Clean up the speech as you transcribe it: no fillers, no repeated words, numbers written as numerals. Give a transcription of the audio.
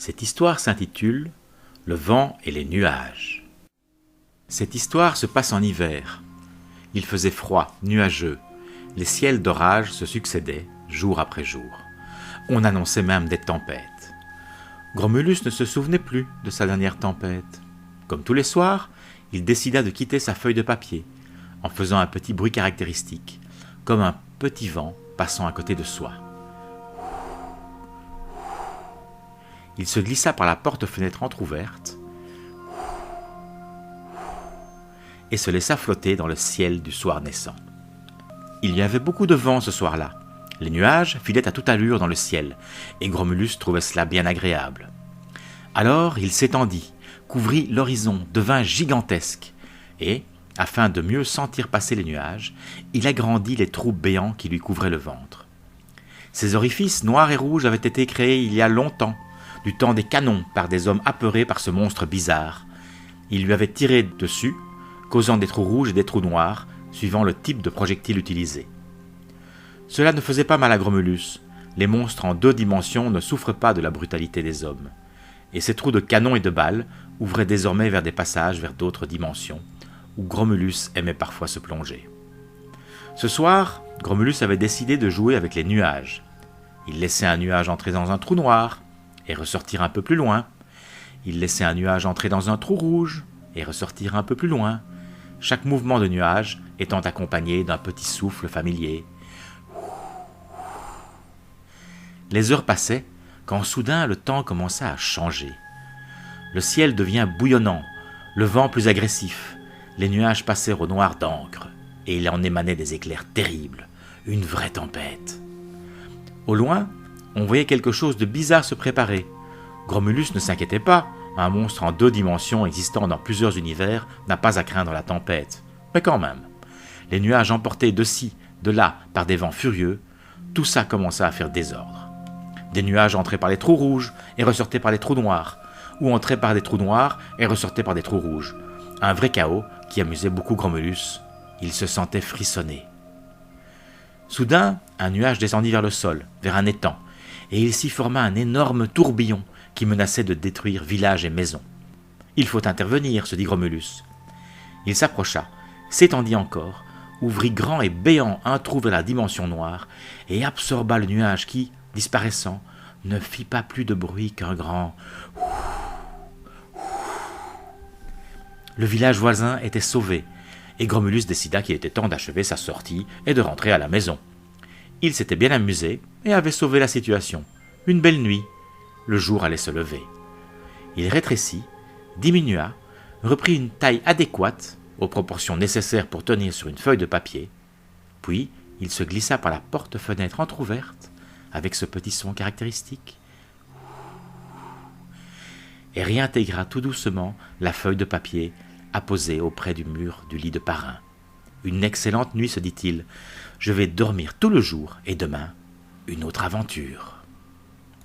Cette histoire s'intitule « Le vent et les nuages ». Cette histoire se passe en hiver. Il faisait froid, nuageux. Les ciels d'orage se succédaient, jour après jour. On annonçait même des tempêtes. Gromulus ne se souvenait plus de sa dernière tempête. Comme tous les soirs, il décida de quitter sa feuille de papier, en faisant un petit bruit caractéristique, comme un petit vent passant à côté de soi. Il se glissa par la porte-fenêtre entr'ouverte et se laissa flotter dans le ciel du soir naissant. Il y avait beaucoup de vent ce soir-là. Les nuages filaient à toute allure dans le ciel, et Gromulus trouvait cela bien agréable. Alors il s'étendit, couvrit l'horizon, devint gigantesque, et, afin de mieux sentir passer les nuages, il agrandit les trous béants qui lui couvraient le ventre. Ces orifices noirs et rouges avaient été créés il y a longtemps, du temps des canons, par des hommes apeurés par ce monstre bizarre. Ils lui avaient tiré dessus, causant des trous rouges et des trous noirs, suivant le type de projectile utilisé. Cela ne faisait pas mal à Gromulus. Les monstres en 2 dimensions ne souffrent pas de la brutalité des hommes. Et ces trous de canon et de balles ouvraient désormais vers des passages vers d'autres dimensions, où Gromulus aimait parfois se plonger. Ce soir, Gromulus avait décidé de jouer avec les nuages. Il laissait un nuage entrer dans un trou noir et ressortir un peu plus loin. Il laissait un nuage entrer dans un trou rouge et ressortir un peu plus loin, chaque mouvement de nuage étant accompagné d'un petit souffle familier. Les heures passaient, quand soudain le temps commença à changer. Le ciel devient bouillonnant, le vent plus agressif, les nuages passèrent au noir d'encre, et il en émanait des éclairs terribles, une vraie tempête. Au loin, on voyait quelque chose de bizarre se préparer. Gromulus ne s'inquiétait pas, un monstre en 2 dimensions existant dans plusieurs univers n'a pas à craindre la tempête. Mais quand même, les nuages emportés de ci, de là, par des vents furieux, tout ça commença à faire désordre. Des nuages entraient par les trous rouges et ressortaient par les trous noirs, ou entraient par des trous noirs et ressortaient par des trous rouges. Un vrai chaos qui amusait beaucoup Gromulus. Il se sentait frissonner. Soudain, un nuage descendit vers le sol, vers un étang, et il s'y forma un énorme tourbillon qui menaçait de détruire villages et maisons. « Il faut intervenir », se dit Gromulus. Il s'approcha, s'étendit encore, ouvrit grand et béant un trou vers la dimension noire, et absorba le nuage qui, disparaissant, ne fit pas plus de bruit qu'un grand « Le village voisin était sauvé, et Gromulus décida qu'il était temps d'achever sa sortie et de rentrer à la maison. Il s'était bien amusé et avait sauvé la situation. Une belle nuit. Le jour allait se lever. Il rétrécit, diminua, reprit une taille adéquate, aux proportions nécessaires pour tenir sur une feuille de papier, puis il se glissa par la porte-fenêtre entr'ouverte, avec ce petit son caractéristique, et réintégra tout doucement la feuille de papier apposée auprès du mur du lit de parrain. Une excellente nuit, se dit-il. Je vais dormir tout le jour, et demain, une autre aventure.